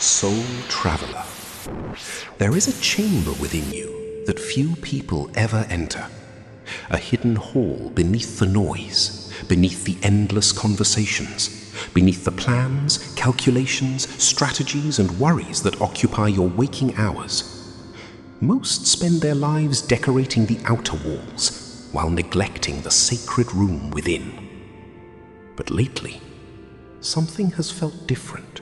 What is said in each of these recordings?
Soul Traveler. There is a chamber within you that few people ever enter. A hidden hall beneath the noise, beneath the endless conversations, beneath the plans, calculations, strategies, and worries that occupy your waking hours. Most spend their lives decorating the outer walls while neglecting the sacred room within. But lately, something has felt different.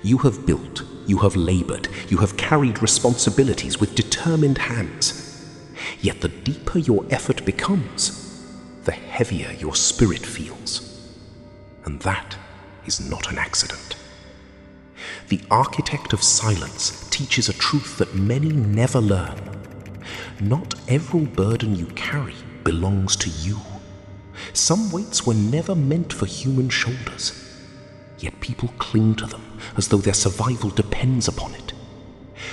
You have built, you have labored, you have carried responsibilities with determined hands. Yet the deeper your effort becomes, the heavier your spirit feels. And that is not an accident. The architect of silence teaches a truth that many never learn. Not every burden you carry belongs to you. Some weights were never meant for human shoulders. Yet people cling to them as though their survival depends upon it.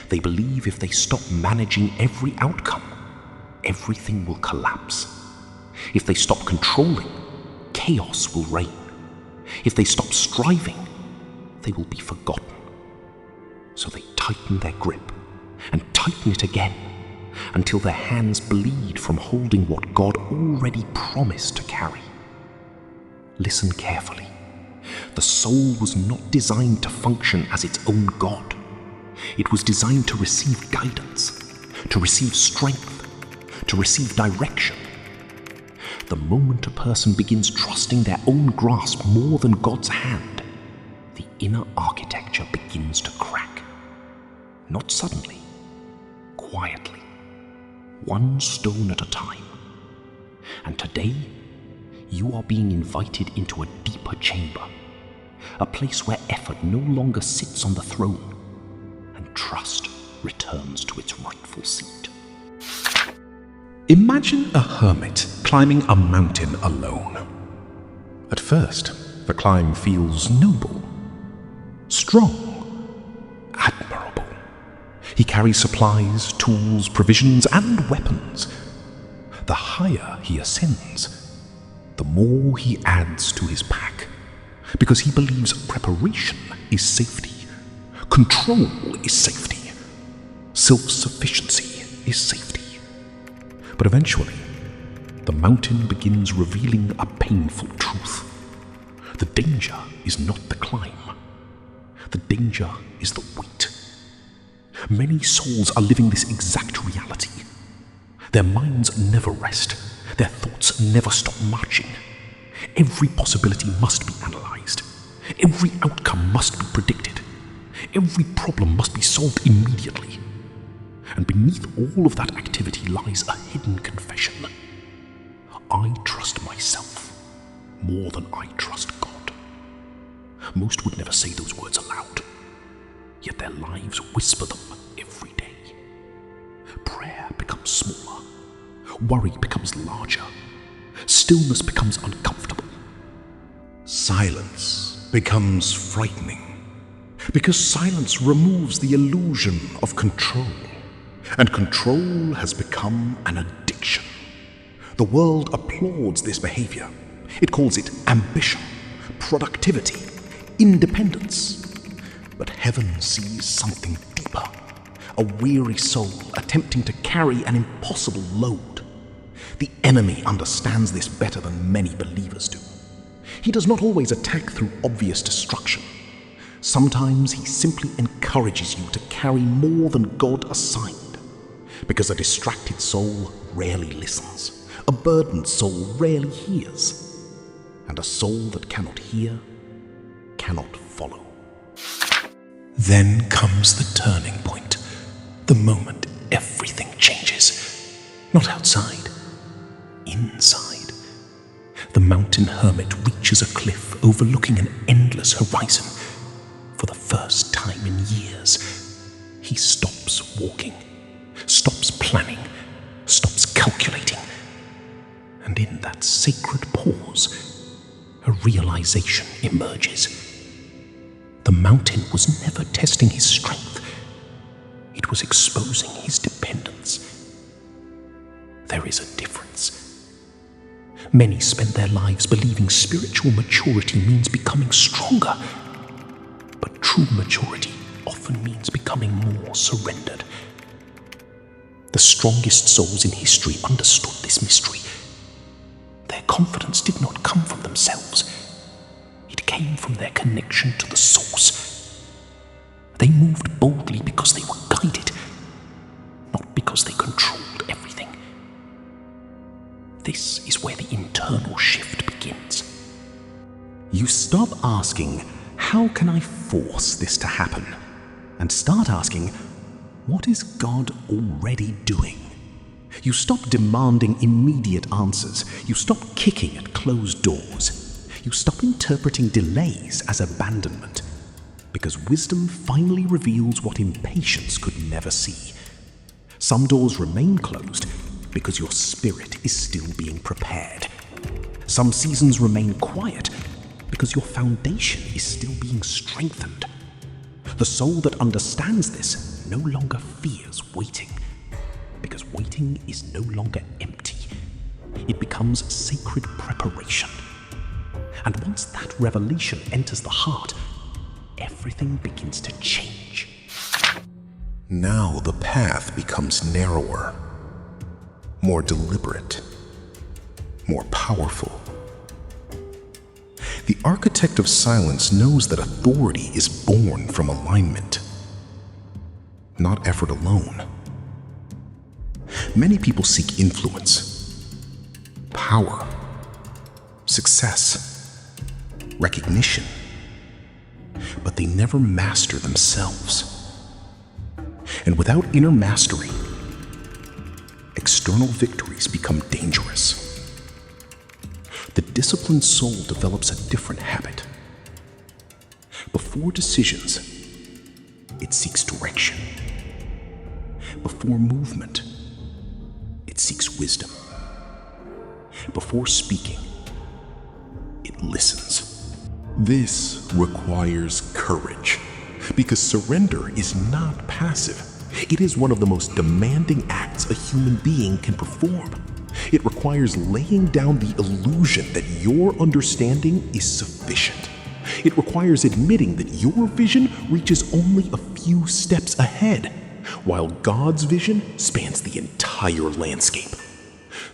They believe if they stop managing every outcome, everything will collapse. If they stop controlling, chaos will reign. If they stop striving, they will be forgotten. So they tighten their grip and tighten it again until their hands bleed from holding what God already promised to carry. Listen carefully. The soul was not designed to function as its own God. It was designed to receive guidance, to receive strength, to receive direction. The moment a person begins trusting their own grasp more than God's hand, the inner architecture begins to crack. Not suddenly, quietly, one stone at a time. And today, you are being invited into a deeper chamber, a place where effort no longer sits on the throne and trust returns to its rightful seat. Imagine a hermit climbing a mountain alone. At first, the climb feels noble, strong, admirable. He carries supplies, tools, provisions, and weapons. The higher he ascends, the more he adds to his pack, because he believes preparation is safety, control is safety, self-sufficiency is safety. But eventually, the mountain begins revealing a painful truth. The danger is not the climb. The danger is the weight. Many souls are living this exact reality. Their minds never rest. Their thoughts never stop marching. Every possibility must be analyzed. Every outcome must be predicted. Every problem must be solved immediately. And beneath all of that activity lies a hidden confession. I trust myself more than I trust God. Most would never say those words aloud, yet their lives whisper them every day. Prayer becomes smaller. Worry becomes larger. Stillness becomes uncomfortable. Silence becomes frightening, because silence removes the illusion of control, and control has become an addiction. The world applauds this behavior. It calls it ambition, productivity, independence. But heaven sees something deeper, a weary soul attempting to carry an impossible load. The enemy understands this better than many believers do. He does not always attack through obvious destruction. Sometimes he simply encourages you to carry more than God assigned, because a distracted soul rarely listens, a burdened soul rarely hears, and a soul that cannot hear cannot follow. Then comes the turning point, the moment everything changes. Not outside, inside. The mountain hermit reaches a cliff overlooking an endless horizon. For the first time in years, he stops walking, stops planning, stops calculating. And in that sacred pause, a realization emerges. The mountain was never testing his strength. It was exposing his dependence. There is a difference. Many spend their lives believing spiritual maturity means becoming stronger. But true true maturity often means becoming more surrendered. The strongest souls in history understood this mystery. Their confidence did not come from themselves. It came from their connection to the source. They moved boldly because they were guided, not because they controlled everything. This is where the internal shift begins. You stop asking, how can I force this to happen? And start asking, what is God already doing? You stop demanding immediate answers. You stop kicking at closed doors. You stop interpreting delays as abandonment. Because wisdom finally reveals what impatience could never see. Some doors remain closed because your spirit is still being prepared. Some seasons remain quiet because your foundation is still being strengthened. The soul that understands this no longer fears waiting, because waiting is no longer empty. It becomes sacred preparation. And once that revelation enters the heart, everything begins to change. Now the path becomes narrower, more deliberate, more powerful. The architect of silence knows that authority is born from alignment, not effort alone. Many people seek influence, power, success, recognition, but they never master themselves. And without inner mastery, external victories become dangerous. The disciplined soul develops a different habit. Before decisions, it seeks direction. Before movement, it seeks wisdom. Before speaking, it listens. This requires courage, because surrender is not passive. It is one of the most demanding acts a human being can perform. It requires laying down the illusion that your understanding is sufficient. It requires admitting that your vision reaches only a few steps ahead, while God's vision spans the entire landscape.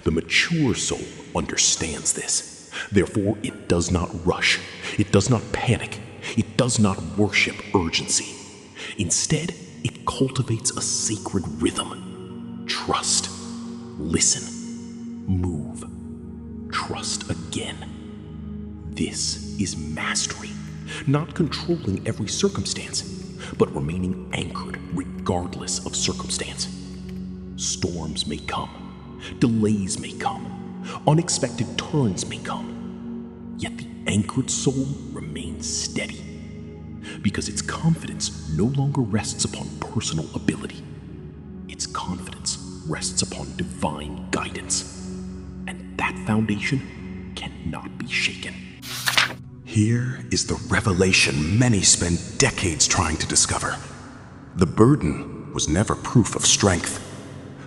The mature soul understands this. Therefore, it does not rush. It does not panic. It does not worship urgency. Instead, it cultivates a sacred rhythm. Trust. Listen. Move. Trust again. This is mastery. Not controlling every circumstance, but remaining anchored regardless of circumstance. Storms may come. Delays may come. Unexpected turns may come. Yet the anchored soul remains steady. Because its confidence no longer rests upon personal ability. Its confidence rests upon divine guidance. And that foundation cannot be shaken. Here is the revelation many spend decades trying to discover. The burden was never proof of strength.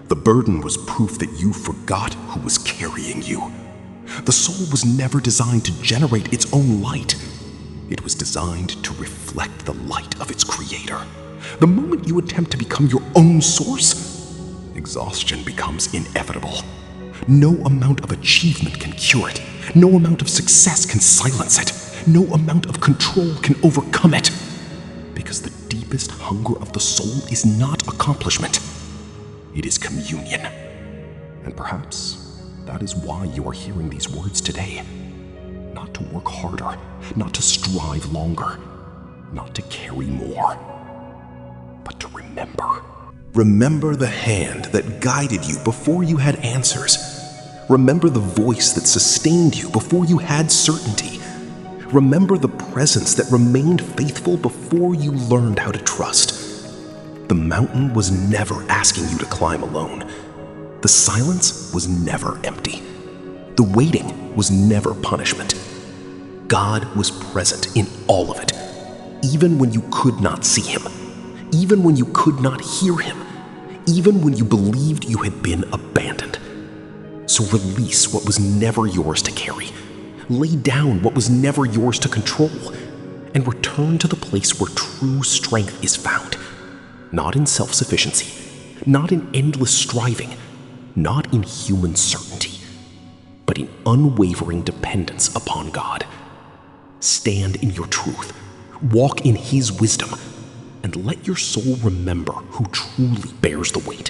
The burden was proof that you forgot who was carrying you. The soul was never designed to generate its own light. It was designed to reflect the light of its creator. The moment you attempt to become your own source, exhaustion becomes inevitable. No amount of achievement can cure it. No amount of success can silence it. No amount of control can overcome it. Because the deepest hunger of the soul is not accomplishment. It is communion. And perhaps that is why you are hearing these words today. Not to work harder, not to strive longer, not to carry more, but to remember. Remember the hand that guided you before you had answers. Remember the voice that sustained you before you had certainty. Remember the presence that remained faithful before you learned how to trust. The mountain was never asking you to climb alone. The silence was never empty. The waiting was never punishment. God was present in all of it, even when you could not see him, even when you could not hear him, even when you believed you had been abandoned. So release what was never yours to carry. Lay down what was never yours to control. and return to the place where true strength is found. Not in self-sufficiency, not in endless striving, not in human certainty, but in unwavering dependence upon God. Stand in your truth, walk in His wisdom, and let your soul remember who truly bears the weight.